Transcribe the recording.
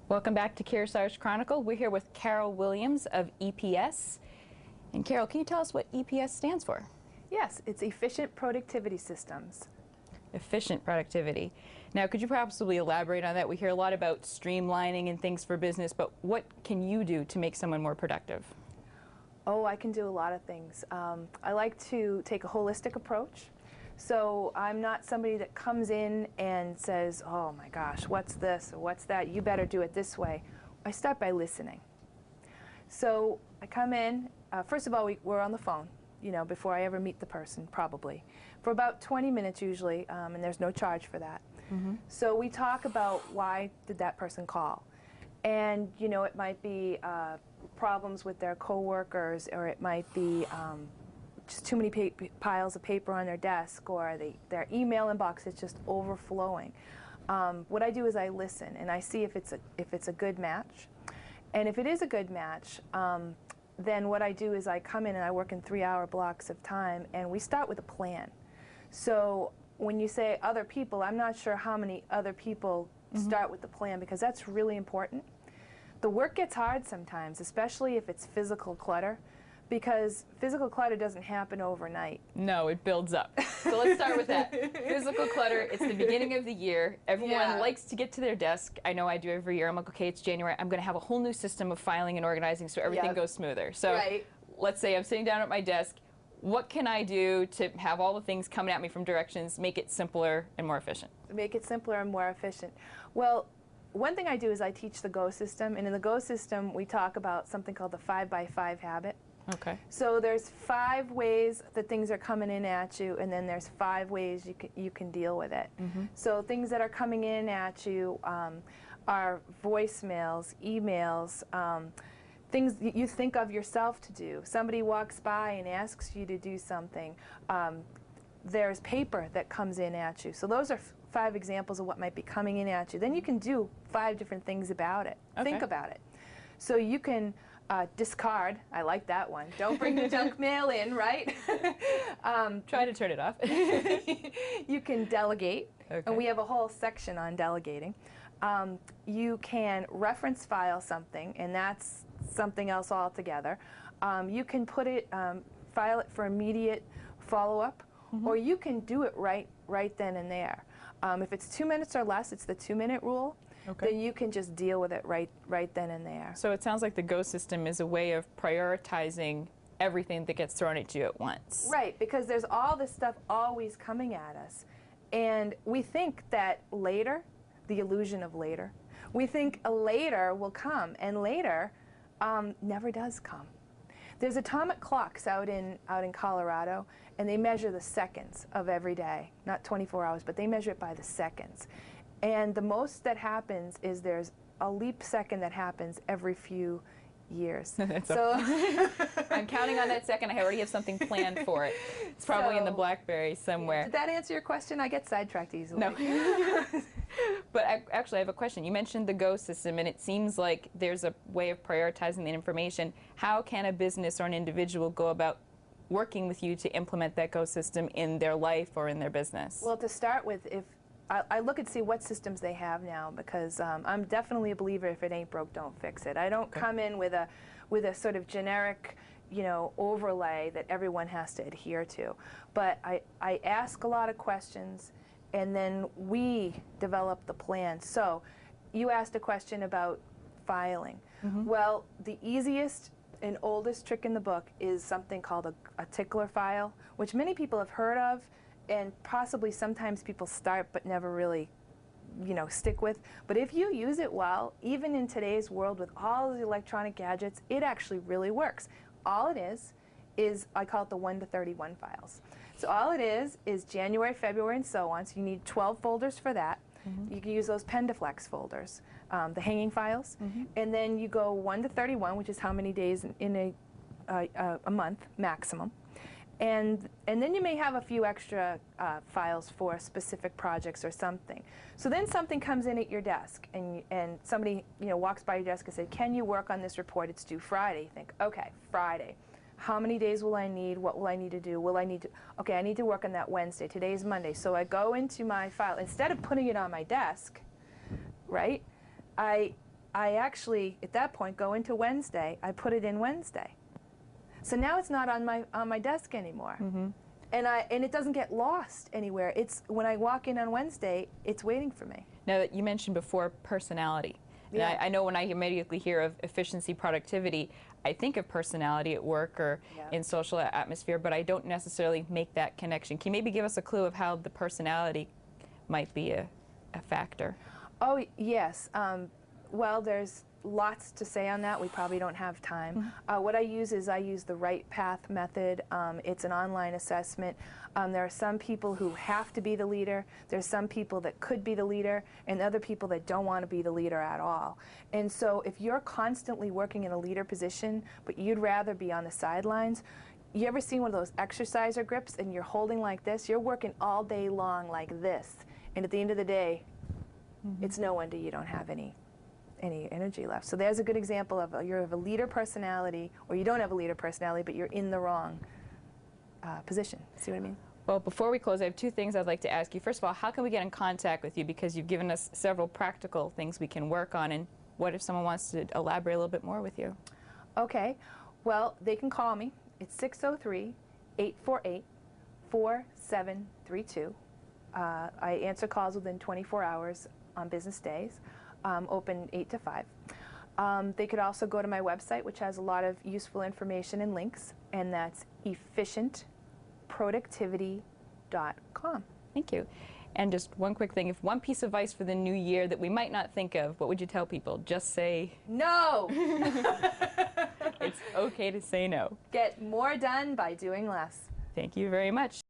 Welcome back to Kearsarge Chronicle. We're here with Carol Williams of EPS. And Carol, can you tell us what EPS stands for? Yes, it's Efficient Productivity Systems. Efficient productivity. Now, could you possibly elaborate on that? We hear a lot about streamlining and things for business, but what can you do to make someone more productive? Oh, I can do a lot of things. I like to take a holistic approach. So I'm not somebody that comes in and says, oh my gosh, what's this or what's that? You better do it this way. I start by listening. So I come in, first of all, we're on the phone, before I ever meet the person, probably, for about 20 minutes usually, and there's no charge for that. So we talk about why did that person call. And, it might be problems with their coworkers, or it might be just too many piles of paper on their desk, or their email inbox is just overflowing. What I do is I listen and I see if it's a good match. And if it is a good match, then what I do is I come in and I work in 3-hour blocks of time, and we start with a plan. So when you say other people, I'm not sure how many other people start with the plan, because that's really important. The work gets hard sometimes, especially if it's physical clutter, because physical clutter doesn't happen overnight. No, it builds up. So let's start with that. Physical clutter, it's the beginning of the year. Everyone likes to get to their desk. I know I do every year. I'm like, okay, it's January. I'm going to have a whole new system of filing and organizing so everything goes smoother. So let's say I'm sitting down at my desk. What can I do to have all the things coming at me from directions, make it simpler and more efficient? Make it simpler and more efficient. Well, one thing I do is I teach the GO system, and in the GO system we talk about something called the 5x5 habit. Okay. So there's 5 ways that things are coming in at you, and then there's 5 ways you can deal with it. So things that are coming in at you are voicemails, emails, things that you think of yourself to do. Somebody walks by and asks you to do something. There's paper that comes in at you. So those are 5 examples of what might be coming in at you. Then you can do 5 different things about it. Think about it. So you can discard. I like that one. Don't bring the junk mail in, right? Try to turn it off. You can delegate, and we have a whole section on delegating. You can reference file something, and that's something else altogether. You can put it, file it for immediate follow-up, or you can do it right then and there. If it's 2 minutes or less, it's the 2-minute rule. Then you can just deal with it right then and there. So it sounds like the GO system is a way of prioritizing everything that gets thrown at you at once. Right, because there's all this stuff always coming at us. And we think that later, the illusion of later, we think a later will come, and later never does come. There's atomic clocks out in Colorado, and they measure the seconds of every day, not 24 hours, but they measure it by the seconds. And the most that happens is there's a leap second that happens every few years. So I'm counting on that second. I already have something planned for it. It's probably in the BlackBerry somewhere. Did that answer your question? I get sidetracked easily. No. But actually, I have a question. You mentioned the GO system, and it seems like there's a way of prioritizing the information. How can a business or an individual go about working with you to implement that GO system in their life or in their business? Well, to start with, I look and see what systems they have now, because I'm definitely a believer, if it ain't broke, don't fix it. I don't come in with a sort of generic, overlay that everyone has to adhere to. But I ask a lot of questions, and then we develop the plan. So you asked a question about filing. Well, the easiest and oldest trick in the book is something called a tickler file, which many people have heard of, and possibly sometimes people start but never really, stick with. But if you use it well, even in today's world with all the electronic gadgets, it actually really works. All it is I call it the 1 to 31 files. So all it is January, February, and so on. So you need 12 folders for that. You can use those Pendaflex folders, the hanging files. And then you go 1 to 31, which is how many days in a month maximum. And then you may have a few extra files for specific projects or something. So then something comes in at your desk, and somebody walks by your desk and says, "Can you work on this report? It's due Friday." You think, okay, Friday. How many days will I need? What will I need to do? Will I need to, okay, I need to work on that Wednesday. Today's Monday. So I go into my file. Instead of putting it on my desk, right, I I actually, at that point, go into Wednesday. I put it in Wednesday. So now it's not on my desk anymore. And it doesn't get lost anywhere. It's when I walk in on Wednesday, it's waiting for me. Now, that you mentioned before personality. Yeah. And I know when I immediately hear of efficiency, productivity, I think of personality at work or in social atmosphere, but I don't necessarily make that connection. Can you maybe give us a clue of how the personality might be a factor? Oh, yes. Well, there's lots to say on that. We probably don't have time. What I use is I use the Right Path method. It's an online assessment. There are some people who have to be the leader. There's some people that could be the leader, and other people that don't want to be the leader at all. And so if you're constantly working in a leader position, but you'd rather be on the sidelines, you ever seen one of those exerciser grips and you're holding like this? You're working all day long like this. And at the end of the day, it's no wonder you don't have any energy left. So there's a good example of you have a leader personality, or you don't have a leader personality, but you're in the wrong position. See what I mean? Well, before we close, I have two things I'd like to ask you. First of all, how can we get in contact with you? Because you've given us several practical things we can work on. And what if someone wants to elaborate a little bit more with you? Okay. Well, they can call me. It's 603-848-4732. I answer calls within 24 hours on business days, open 8 to 5. They could also go to my website, which has a lot of useful information and links, and that's efficientproductivity.com. Thank you. And just one quick thing, if one piece of advice for the new year that we might not think of, what would you tell people? Just say no! It's okay to say no. Get more done by doing less. Thank you very much.